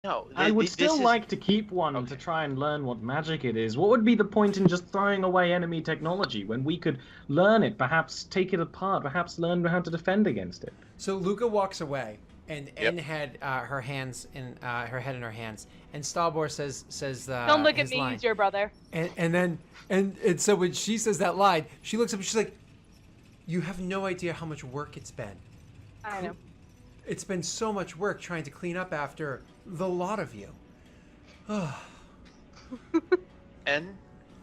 No, I would this still is like to keep one to okay. try and learn what magic it is. What would be the point in just throwing away enemy technology when we could learn it, perhaps take it apart, perhaps learn how to defend against it? So Luca walks away, and Yep. N had her hands in her head in her hands, and Stalbor says Don't look at his me. line, He's your brother. and then and so when she says that line, she looks up and she's like, "You have no idea how much work it's been. I know. It's been so much work trying to clean up after the lot of you." And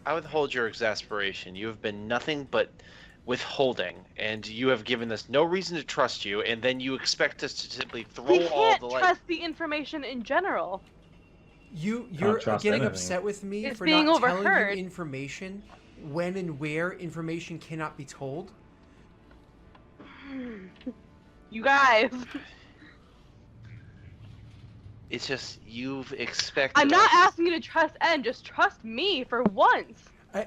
I withhold your exasperation. You have been nothing but withholding, and you have given us no reason to trust you, and then you expect us to simply We throw all can't the trust the information in general. You're trust getting anything. upset with me It's for being not telling overheard. you information when and where information cannot be told. You guys. It's just you've expected I'm not us. asking you to trust N. Just trust me for once.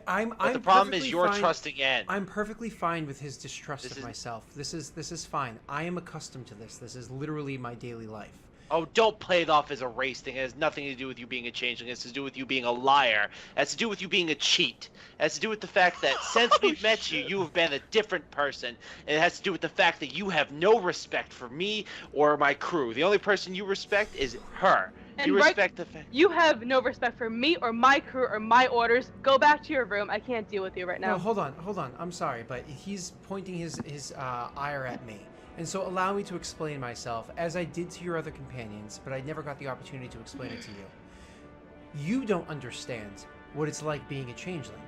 I'm But the problem is perfectly you're fine- trusting N. I'm perfectly fine with his distrust This of is- myself. This is fine. I am accustomed to this. This is literally my daily life. Oh, don't play it off as a race thing. It has nothing to do with you being a changeling. It has to do with you being a liar. It has to do with you being a cheat. It has to do with the fact that since we've met you, you have been a different person. And it has to do with the fact that you have no respect for me or my crew. The only person you respect is her. And You right- respect the fact. You have no respect for me or my crew or my orders. Go back to your room. I can't deal with you right now. No, hold on. I'm sorry, but he's pointing his ire at me. And so allow me to explain myself, as I did to your other companions, but I never got the opportunity to explain it to you. You don't understand what it's like being a changeling.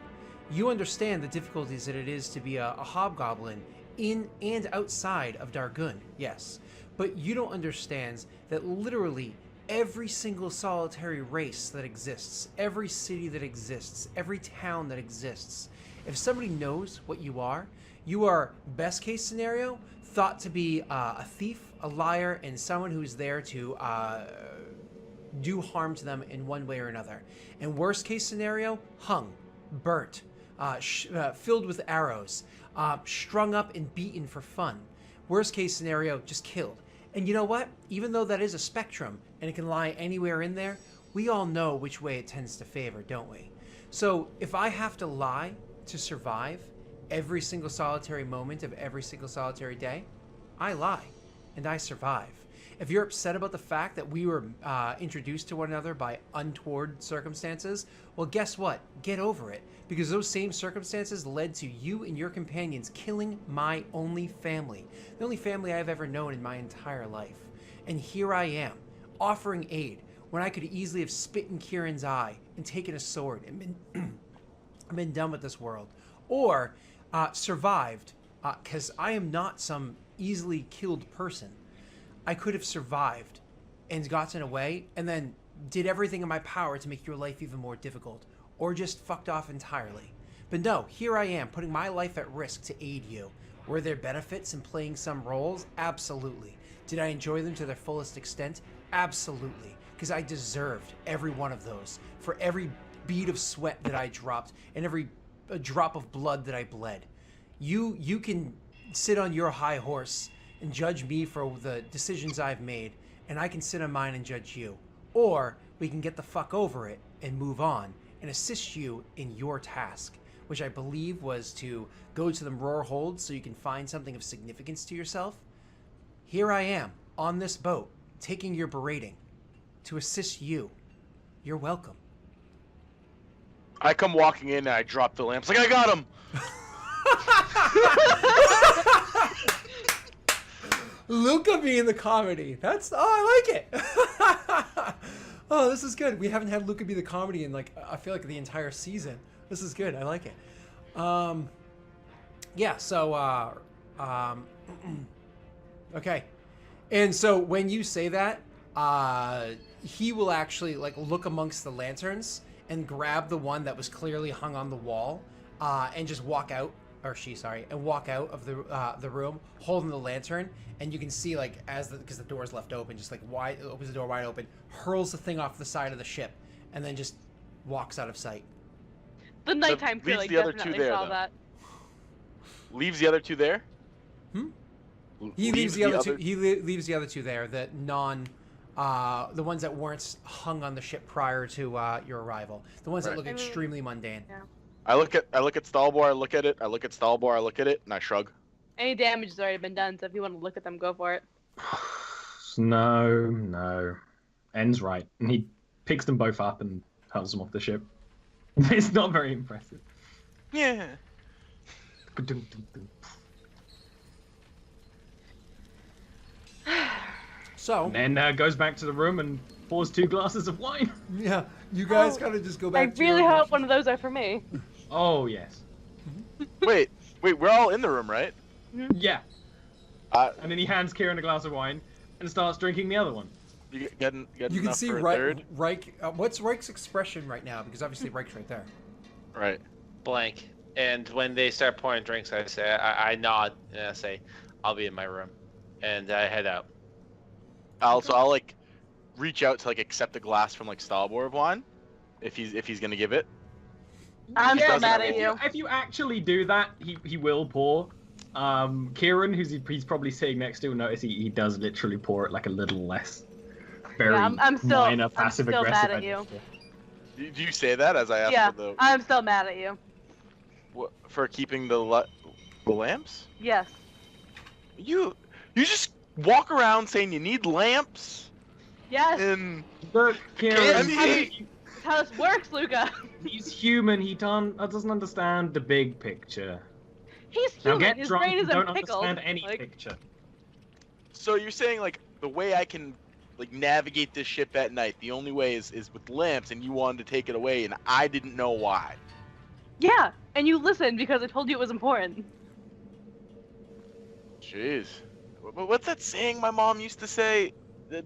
You understand the difficulties that it is to be a hobgoblin in and outside of Dargun, yes. But you don't understand that literally every single solitary race that exists, every city that exists, every town that exists, if somebody knows what you are, best case scenario, thought to be a thief, a liar, and someone who's there to do harm to them in one way or another. And worst case scenario, hung, burnt, filled with arrows, strung up and beaten for fun. Worst case scenario, just killed. And you know what? Even though that is a spectrum and it can lie anywhere in there, we all know which way it tends to favor, don't we? So if I have to lie to survive every single solitary moment of every single solitary day, I lie and I survive. If you're upset about the fact that we were introduced to one another by untoward circumstances, well, guess what? Get over it. Because those same circumstances led to you and your companions killing my only family. The only family I've ever known in my entire life. And here I am, offering aid, when I could easily have spit in Kieran's eye and taken a sword and been done with this world. Or survived, because I am not some easily killed person. I could have survived and gotten away and then did everything in my power to make your life even more difficult, or just fucked off entirely. But no, here I am, putting my life at risk to aid you. Were there benefits in playing some roles? Absolutely. Did I enjoy them to their fullest extent? Absolutely. Because I deserved every one of those. For every bead of sweat that I dropped and every drop of blood that I bled. You can sit on your high horse and judge me for the decisions I've made, and I can sit on mine and judge you. Or we can get the fuck over it and move on and assist you in your task, which I believe was to go to the Roar Hold so you can find something of significance to yourself. Here I am, on this boat, taking your berating, to assist you. You're welcome. I come walking in and I drop the lamps like I got him. Luca being the comedy. I like it. Oh, this is good. We haven't had Luca be the comedy in I feel like the entire season. This is good. I like it. Yeah, so okay. And so when you say that, he will actually look amongst the lanterns and grab the one that was clearly hung on the wall, and just walk out, or she, sorry, and walk out of the room holding the lantern, and you can see because the door's left open, just opens the door wide open, hurls the thing off the side of the ship, and then just walks out of sight. The nighttime leaves feeling the other two definitely there, saw though. that. Leaves the other two there? He leaves the other two. He leaves the other two there. The non The ones that weren't hung on the ship prior to your arrival. The ones that Right. look extremely mundane. Yeah. I look at Stalbor, I look at it, I look at Stalbor, I look at it, and I shrug. Any damage has already been done, so if you want to look at them, go for it. No. N's right. And he picks them both up and hurls them off the ship. It's not very impressive. Yeah. So, And then goes back to the room and pours 2 glasses of wine. yeah, you guys Oh, gotta just go I back to really your... hope one of those are for me. Oh, yes. Wait, we're all in the room, right? Yeah. Uh, And then he hands Kieran a glass of wine and starts drinking the other one. you getting You can enough see for a third? Reich. What's Reich's expression right now? Because obviously Reich's right there. Right. Blank. And when they start pouring drinks, I say, I nod and I say, I'll be in my room, and I head out. I'll like reach out to like accept a glass from like Stalbor of wine, if he's gonna give it. I'm Yeah, still doesn't mad have at you. If you actually do that, he will pour. Kieran, he's probably sitting next to, will notice he does literally pour it like a little less. Very I'm still, minor I'm passive still aggressive. mad at you. Do you say that as I ask Yeah, for the I'm still mad at you. for keeping the lamps? Yes. You just walk around saying you need lamps, Yes. and Look, Kieran, Candy! That's how this works, Luca. he's human. He doesn't understand the big picture. He's Now human. get His drunk brain and isn't don't pickled. understand any Like, picture. so you're saying like the way I can like navigate this ship at night, the only way is with lamps, and you wanted to take it away, and I didn't know why. yeah, and you listened because I told you it was important. Jeez. What's that saying my mom used to say? That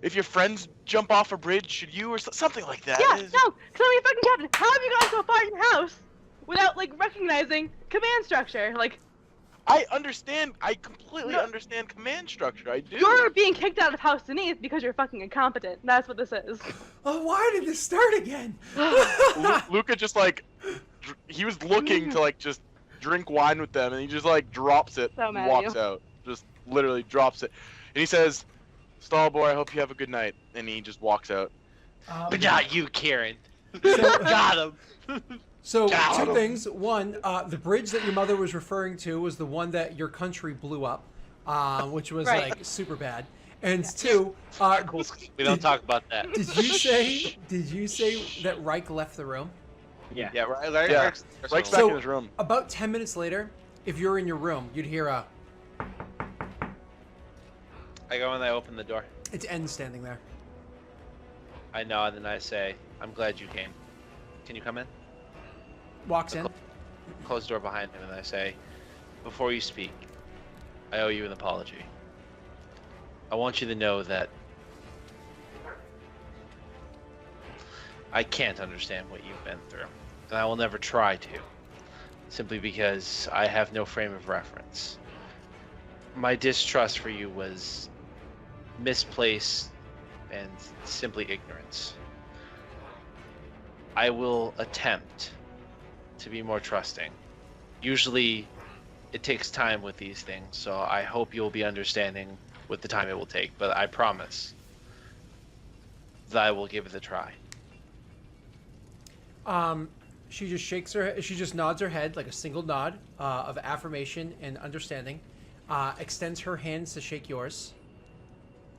if your friends jump off a bridge, should you, or something like that? Yeah, no, because I'm a fucking captain. How have you gotten so far in your house without like recognizing command structure? Like, I understand. I completely No. understand command structure. I do. you're being kicked out of House Denise because you're fucking incompetent. That's what this is. Oh, why did this start again? Luca just like he was looking to like just drink wine with them, and he just like drops it, So and mad at walks you. out. Just literally drops it, and he says, "Stallboy, I hope you have a good night." And he just walks out. But not you, Kieran. So, Got him. so Got two him. things. One, the bridge that your mother was referring to was the one that your country blew up, which was Right. like super bad. And two, We don't talk about that. did you say that Reich left the room? Yeah. Yeah, right. Yeah. Eric's Mike's So- back in his room. About 10 minutes later, if you're in your room, you'd hear I go and I open the door. it's N standing there. I nod and I say, I'm glad you came. Can you come in? Walks in. Close the door behind him and I say, before you speak, I owe you an apology. I want you to know that I can't understand what you've been through, and I will never try to, simply because I have no frame of reference. My distrust for you was misplaced and simply ignorance. I will attempt to be more trusting. Usually, it takes time with these things, so I hope you'll be understanding with the time it will take, but I promise that I will give it a try. She just nods her head like a single nod of affirmation and understanding. Extends her hands to shake yours.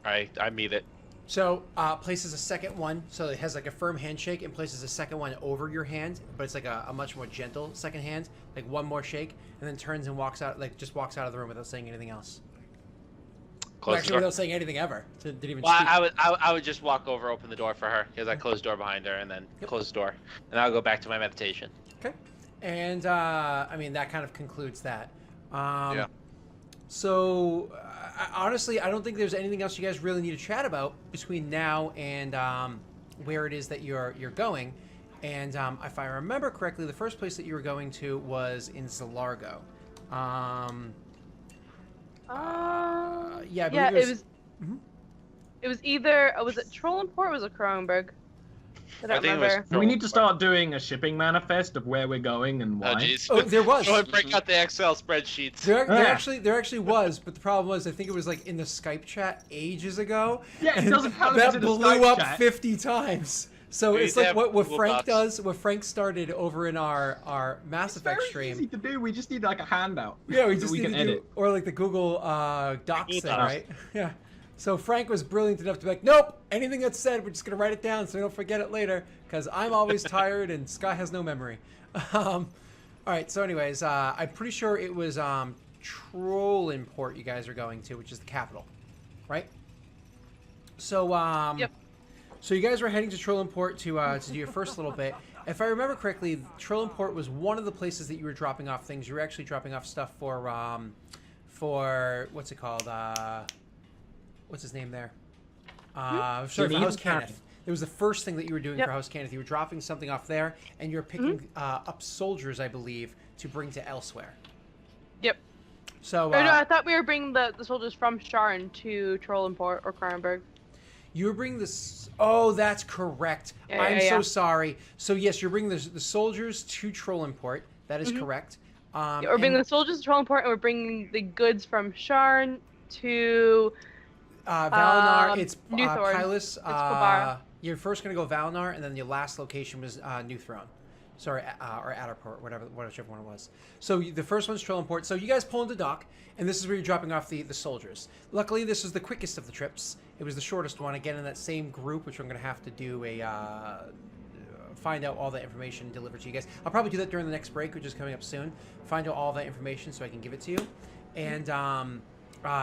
I meet it. So places a second one, so it has like a firm handshake, and places a second one over your hand, but it's like a much more gentle second hand, like one more shake, and then turns and walks out, like just walks out of the room without saying anything else. Close the Actually, door. without saying anything ever. So didn't even Well, speak. I would just walk over, open the door for her, because I close the door behind her, and then Yep. close the door, and I'll go back to my meditation. Okay. And I mean that kind of concludes that. Yeah. So honestly, I don't think there's anything else you guys really need to chat about between now and where it is that you're going. And if I remember correctly, the first place that you were going to was in Zalargo. Yeah, I believe Yeah, it was. Mhm. It was either was it Trollenport or was it Kronenberg? I don't I think it was remember. We need to start doing a shipping manifest of where we're going and Oh why. jeez. Oh, there was. Go and break out the Excel spreadsheets. There Ah. actually was, but the problem was I think it was like in the Skype chat ages ago. Yeah, it and doesn't count if that it's in a blew Skype up chat. 50 times. So We it's used to like have what Google Frank Docs. does, what Frank started over in our Mass It's Effect very stream. easy to do. We just need like a handout. Yeah, we that just we need can to do, edit. or like the Google Docs Google thing, Docs. right? Yeah. So Frank was brilliant enough to be like, nope, anything that's said, we're just gonna write it down so we don't forget it later, because I'm always tired and Sky has no memory. All right. So, anyways, I'm pretty sure it was Trollenport you guys are going to, which is the capital, right? So, Yep. So you guys were heading to Trollenport to do your first little bit. If I remember correctly, Trollenport was one of the places that you were dropping off things. You were actually dropping off stuff for what's it called? What's his name there? Sorry, for Janine House Karen. Kenneth. It was the first thing that you were doing Yep. for House Kenneth. You were dropping something off there, and you were picking up soldiers, I believe, to bring to elsewhere. Yep. So Or no, I thought we were bringing the soldiers from Sharn to Trollenport or Kronenberg. you were bringing this. Oh, that's correct. Yeah, I'm yeah, so yeah. sorry. So yes, you're bringing the soldiers to Trollenport. That is correct. Yeah, we're bringing and, the soldiers to Trollenport, and we're bringing the goods from Sharn to Valinor. It's Newthorn. Pylus. It's Kobara. You're first going to go Valinor, and then your last location was New Throne. Sorry, or Adderport, whichever one it was. So the first one's Trollenport. So you guys pull into dock, and this is where you're dropping off the soldiers. Luckily, this was the quickest of the trips. It was the shortest one. Again, in that same group, which I'm going to have to do find out all that information delivered to you guys. I'll probably do that during the next break, which is coming up soon. Find out all that information so I can give it to you. And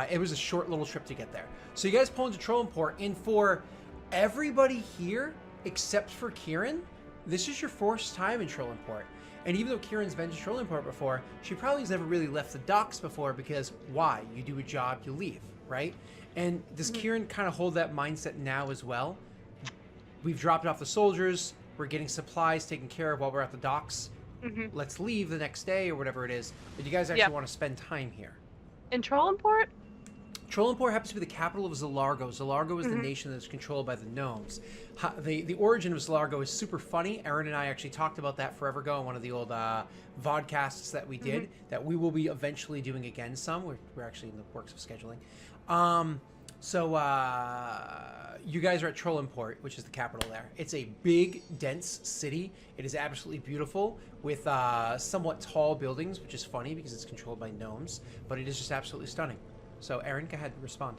it was a short little trip to get there. So you guys pull into Trollenport, and for everybody here, except for Kieran, this is your first time in Trollenport. And even though Kieran's been to Trollenport before, she probably has never really left the docks before, because why? You do a job, you leave, right? And does Kieran kind of hold that mindset now as well? We've dropped off the soldiers, we're getting supplies taken care of while we're at the docks. Let's leave the next day or whatever it is. But you guys actually want to spend time here. In Trollenport? Trollenport happens to be the capital of Zalargo. Zalargo is the nation that's controlled by the gnomes. The origin of Zalargo is super funny. Aaron and I actually talked about that forever ago in one of the old vodcasts that we did, that we will be eventually doing again some. We're actually in the works of scheduling. So you guys are at Trollenport, which is the capital there. It's a big, dense city. It is absolutely beautiful with somewhat tall buildings, which is funny because it's controlled by gnomes, but it is just absolutely stunning. So, Aaron, go ahead and respond.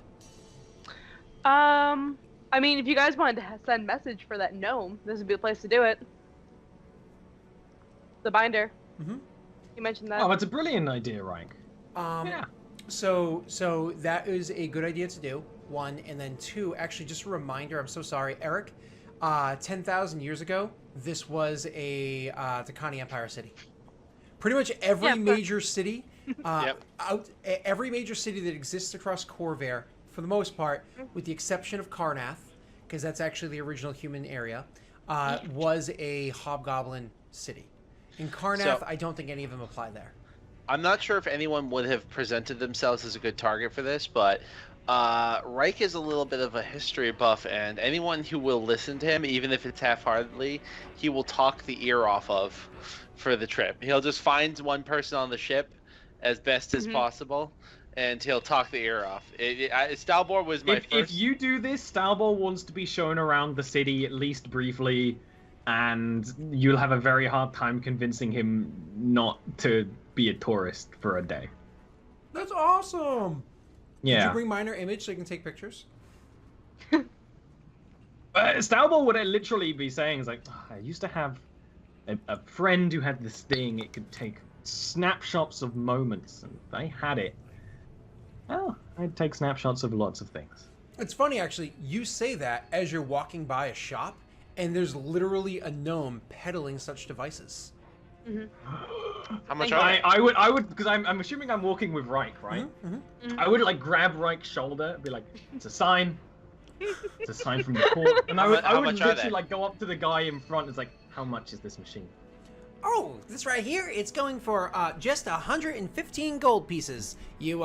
I mean, if you guys wanted to send message for that gnome, this would be the place to do it. The binder. You mentioned that. Oh, that's a brilliant idea, Rank. Yeah. So that is a good idea to do, one. And then two, actually, just a reminder, I'm so sorry, Eric, 10,000 years ago, this was a Takani Empire city. Pretty much every major city, every major city that exists across Corvair, for the most part, with the exception of Karnath, because that's actually the original human area, was a hobgoblin city. In Karnath, I don't think any of them apply there. I'm not sure if anyone would have presented themselves as a good target for this, but Reich is a little bit of a history buff, and anyone who will listen to him, even if it's half-heartedly, he will talk the ear off of for the trip. He'll just find one person on the ship as best as possible, and he'll talk the ear off. Stalbor was my first... If you do this, Stalbor wants to be shown around the city at least briefly, and you'll have a very hard time convincing him not to be a tourist for a day. That's awesome! Yeah. Did you bring minor image so you can take pictures? Stalbor would literally be saying, "Is like, I used to have a friend who had this thing. It could take snapshots of moments, and I had it. Oh, I'd take snapshots of lots of things." It's funny, actually. You say that as you're walking by a shop, and there's literally a gnome peddling such devices. How much I would, because I'm assuming I'm walking with Reich, right? I would like grab Reich's shoulder and be like, "It's a sign. It's a sign from the court." And I would much are literally they? like go up to the guy in front. And it's like, "How much is this machine?" Oh, this right here, it's going for just 115 gold pieces. You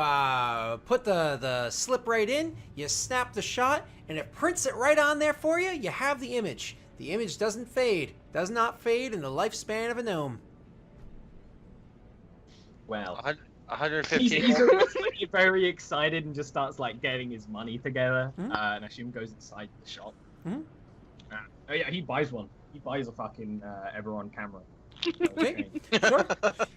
put the slip right in, you snap the shot, and it prints it right on there for you. You have the image. The image doesn't fade. Does not fade in the lifespan of a gnome. Well, 115. he's already very excited and just starts like getting his money together. Mhm. And I assume goes inside the shop. Mhm. Oh yeah, he buys one. He buys a fucking Eberron camera. Okay. Sure.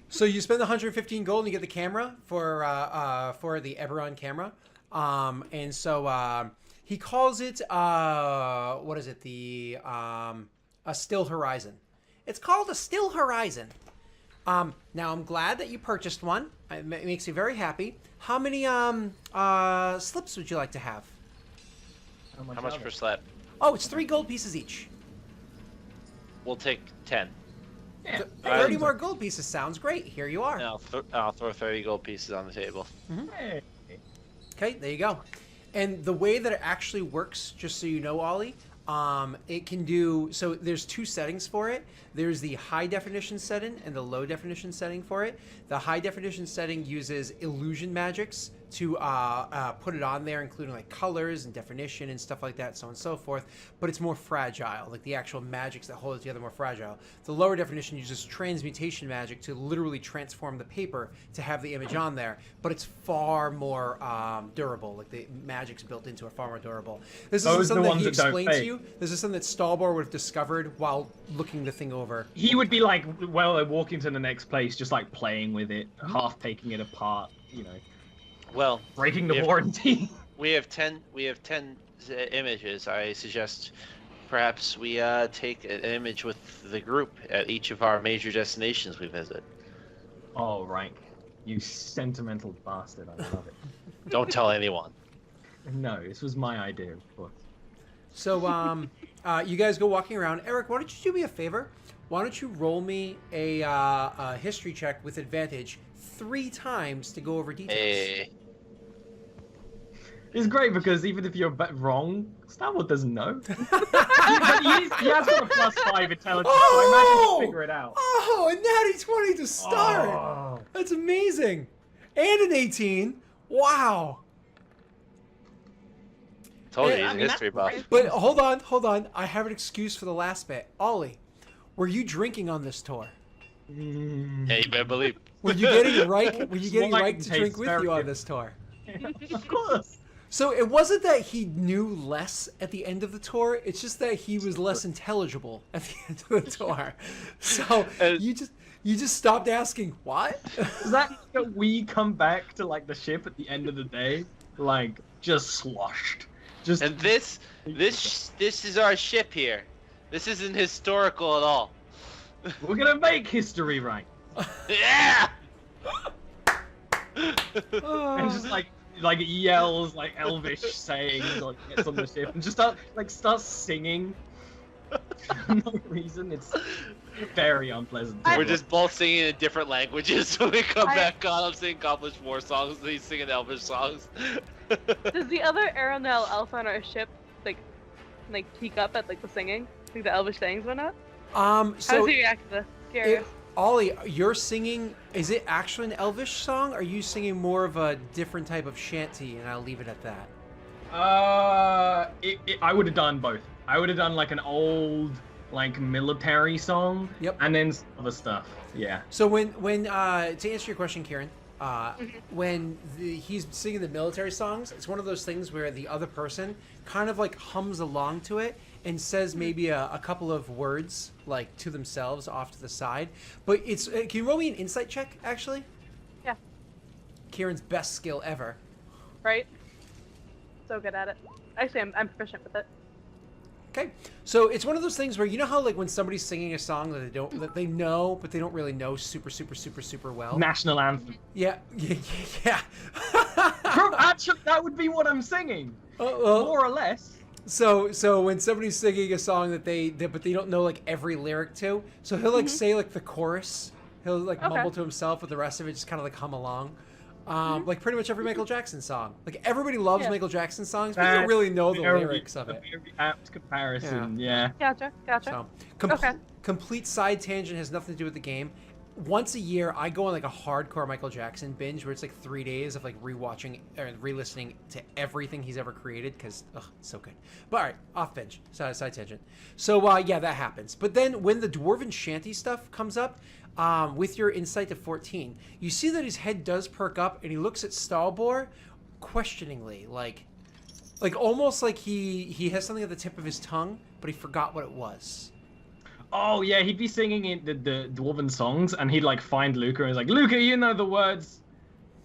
So you spend 115 gold and you get the camera for the Eberron camera. And so he calls it what is it? A still horizon. It's called a still horizon. Now I'm glad that you purchased one. It makes me very happy. How many slips would you like to have? How much per slab? Oh, it's 3 gold pieces each. We'll take 10. Yeah. 30 more gold pieces sounds great. Here you are. And I'll throw 30 gold pieces on the table. Hey. Okay, there you go. And the way that it actually works, just so you know, Ollie, it can do, so there's 2 settings for it. There's the high definition setting and the low definition setting for it. The high definition setting uses illusion magics to put it on there, including like colors and definition and stuff like that, so on and so forth. But it's more fragile, like the actual magics that hold it together more fragile. The lower definition uses transmutation magic to literally transform the paper to have the image on there, but it's far more durable. Like the magics built into it far more durable. This is something that he explained to you. This is something that Stalbar would have discovered while looking the thing over. He would be like, well, I walk into the next place, just like playing with it, half taking it apart, you know, Well, breaking the warranty. we have 10 images. I suggest perhaps we take an image with the group at each of our major destinations we visit. Oh, right. You sentimental bastard. I love it. Don't tell anyone. No, this was my idea, of course. So, you guys go walking around. Eric, why don't you do me a favor? Why don't you roll me a history check with advantage 3 times to go over details? Hey. It's great because even if you're wrong, Starwood doesn't know. He has got a +5 intelligence, so I imagine he'll figure it out. Oh, a natty 20 to start! Oh. That's amazing! And an 18. Wow! Told you, Yeah, he's I a mean, history that's buff. But hold on. I have an excuse for the last bit. Ollie, were you drinking on this tour? Yeah, you better believe. Were you getting right? Were you getting Wine right to drink tastes with very you on good. this tour? Of course. So it wasn't that he knew less at the end of the tour. It's just that he was less intelligible at the end of the tour. So you just stopped asking what? Does that mean that we come back to like the ship at the end of the day, like just sloshed? Just And this is our ship here. This isn't historical at all. we're gonna make history, right? Yeah. And just like yells like elvish sayings, like gets on the ship and just starts singing for no reason. It's very unpleasant. We're just both singing in different languages. When we come I- back on, I'm singing Accomplish War songs, and he's singing Elvish songs. Does the other Aeronel elf on our ship like peek up at like the singing, like the elvish sayings went up? How does So he react to this? Curious. Ollie, you're singing. Is it actually an Elvish song? Or are you singing more of a different type of shanty? And I'll leave it at that. I would have done both. I would have done like an old like military song. Yep. And then some other stuff. Yeah. So when to answer your question, Kieran, when he's singing the military songs, it's one of those things where the other person kind of like hums along to it and says maybe a couple of words like to themselves off to the side. But it's can you roll me an insight check actually? Yeah. Kieran's best skill ever. Right? So good at it. Actually, I'm proficient with it. Okay, so it's one of those things where you know how like when somebody's singing a song that they know but they don't really know super well. National anthem. Yeah. Actually, that would be what I'm singing. More or less. So when somebody's singing a song but they don't know like every lyric to, so he'll like say like the chorus, he'll like mumble to himself, but the rest of it just kind of like hum along. Like pretty much every Michael Jackson song. Like everybody loves Michael Jackson songs, but you don't really know the lyrics of it. Very apt comparison. Yeah. Gotcha. So, Okay. complete side tangent, has nothing to do with the game. once a year, I go on like a hardcore Michael Jackson binge where it's like 3 days of like rewatching or re-listening to everything he's ever created because it's so good. But all right, off binge, side tangent. So yeah, that happens. But then when the dwarven shanty stuff comes up, with your insight to 14, you see that his head does perk up and he looks at Stalbor questioningly, like almost like he has something at the tip of his tongue, but he forgot what it was. Oh yeah, he'd be singing in the dwarven songs, and he'd like find Luca and he's like, Luca, you know the words.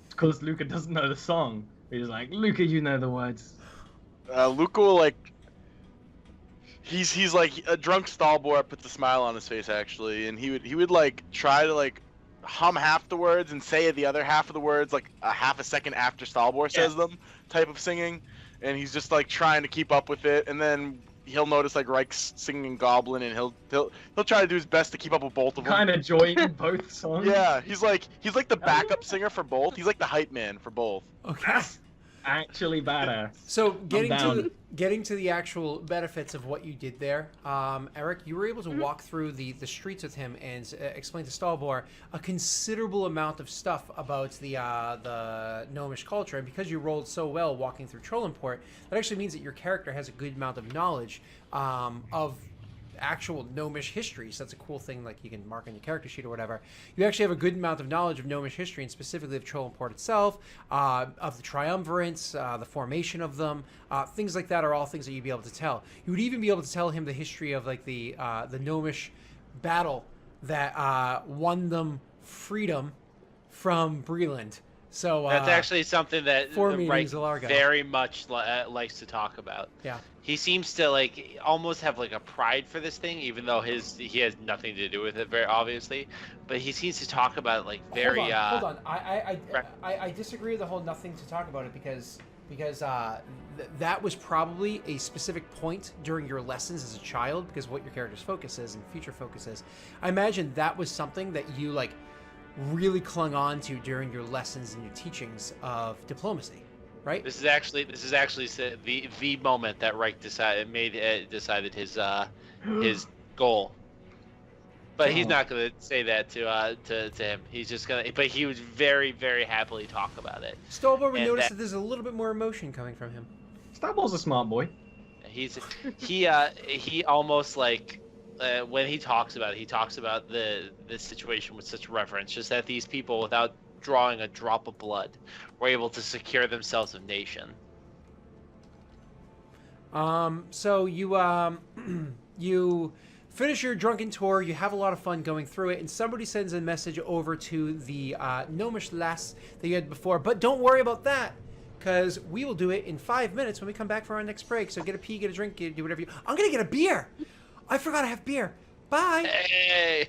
Because Luca doesn't know the song. He's like, Luca, you know the words. Luca will like. He's like a drunk Stalbor puts a smile on his face actually, and he would like try to like hum half the words and say the other half of the words like a half a second after Stalbor says them, type of singing, and he's just like trying to keep up with it, and then he'll notice like Reich's singing Goblin, and he'll try to do his best to keep up with both of them. Kind of join both songs. Yeah, he's like the backup singer for both. He's like the hype man for both. Okay. That's actually badass. So getting to the actual benefits of what you did there, Eric, you were able to walk through the streets with him and explain to Stalbor a considerable amount of stuff about the gnomish culture. And because you rolled so well walking through Trollenport, that actually means that your character has a good amount of knowledge of actual gnomish history. So that's a cool thing, like you can mark on your character sheet or whatever. You actually have a good amount of knowledge of gnomish history, and specifically of Trollenport itself, of the triumvirates, the formation of them, things like that are all things that you'd be able to tell. You would even be able to tell him the history of like the gnomish battle that won them freedom from Breland. So that's actually something that Reich Largo very much likes to talk about. Yeah. He seems to like almost have like a pride for this thing, even though he has nothing to do with it, very obviously. But he seems to talk about it like very. Hold on. I disagree with the whole nothing to talk about it because that was probably a specific point during your lessons as a child, because what your character's focus is and future focus is. I imagine that was something that you like really clung on to during your lessons and your teachings of diplomacy. Right. This is actually the moment that Reich decided his goal. But he's not going to say that to him. He's just going to. But he would very, very happily talk about it. Stolbo would notice that there's a little bit more emotion coming from him. Starbol's a smart boy. He almost like when he talks about it, he talks about the situation with such reverence, just that these people, without drawing a drop of blood, were able to secure themselves a nation. So you finish your drunken tour, you have a lot of fun going through it, and somebody sends a message over to the gnomish lass that you had before. But don't worry about that, because we will do it in 5 minutes when we come back for our next break. So get a pee, get a drink, do whatever you... I'm gonna get a beer! I forgot I have beer. Bye! Hey!